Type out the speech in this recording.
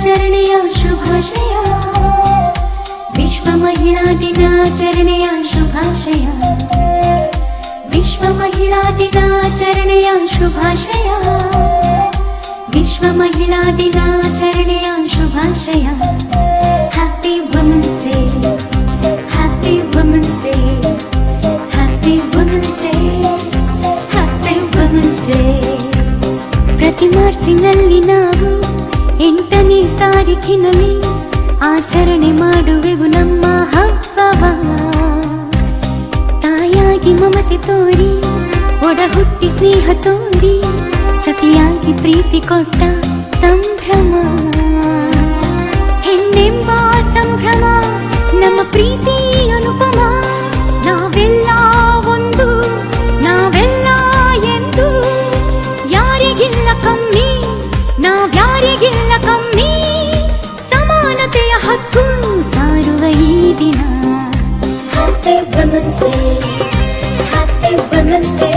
ದಿನಾಚರಣೆಯ ಶುಭಾಶಯ, ವಿಶ್ವ ಮಹಿಳಾ ದಿನಾಚರಣೆಯ ಶುಭಾಶಯ, ವಿಶ್ವ ಮಹಿಳಾ ದಿನಾಚರಣೆಯ ಶುಭಾಶಯ, ವಿಶ್ವ ಮಹಿಳಾ ದಿನಾಚರಣೆಯ ಶುಭಾಶಯ. Happy women's day, happy women's day, happy women's day, happy women's day. ಪ್ರತಿ ಮಾರ್ಚಿನಲ್ಲಿ ನಾವು 8ನೇ ತಾರೀಖಿನಲ್ಲಿ ಆಚರಣೆ ಮಾಡುವೆವು ನಮ್ಮ ಹಬ್ಬವ. ತಾಯಾಗಿ ಮಮತೆ ತೋರಿ, ಒಡ ಹುಟ್ಟಿ ಸ್ನೇಹ ತೋರಿ, ಸತಿಯಾಗಿ ಪ್ರೀತಿ ಕೊಟ್ಟ ಸಂಭ್ರಮ. ಹೆಣ್ಣೆಂಬ ಸಂಭ್ರಮ, ನಮ್ಮ ಪ್ರೀತಿ ಅನುಪಮ. ನಾವೆಲ್ಲ ಒಂದು, ನಾವೆಲ್ಲ ಎಂದು, ಯಾರಿಗಿಲ್ಲ ಕಮ್ಮಿ, ನಾವ್ಯಾರಿಗಿಲ್ಲ ಕಮ್ಮಿ. ಸಮಾನತೆಯ ಹಕ್ಕು ಸಾರುವ ಈ ದಿನ. Happy women's day, happy women's day.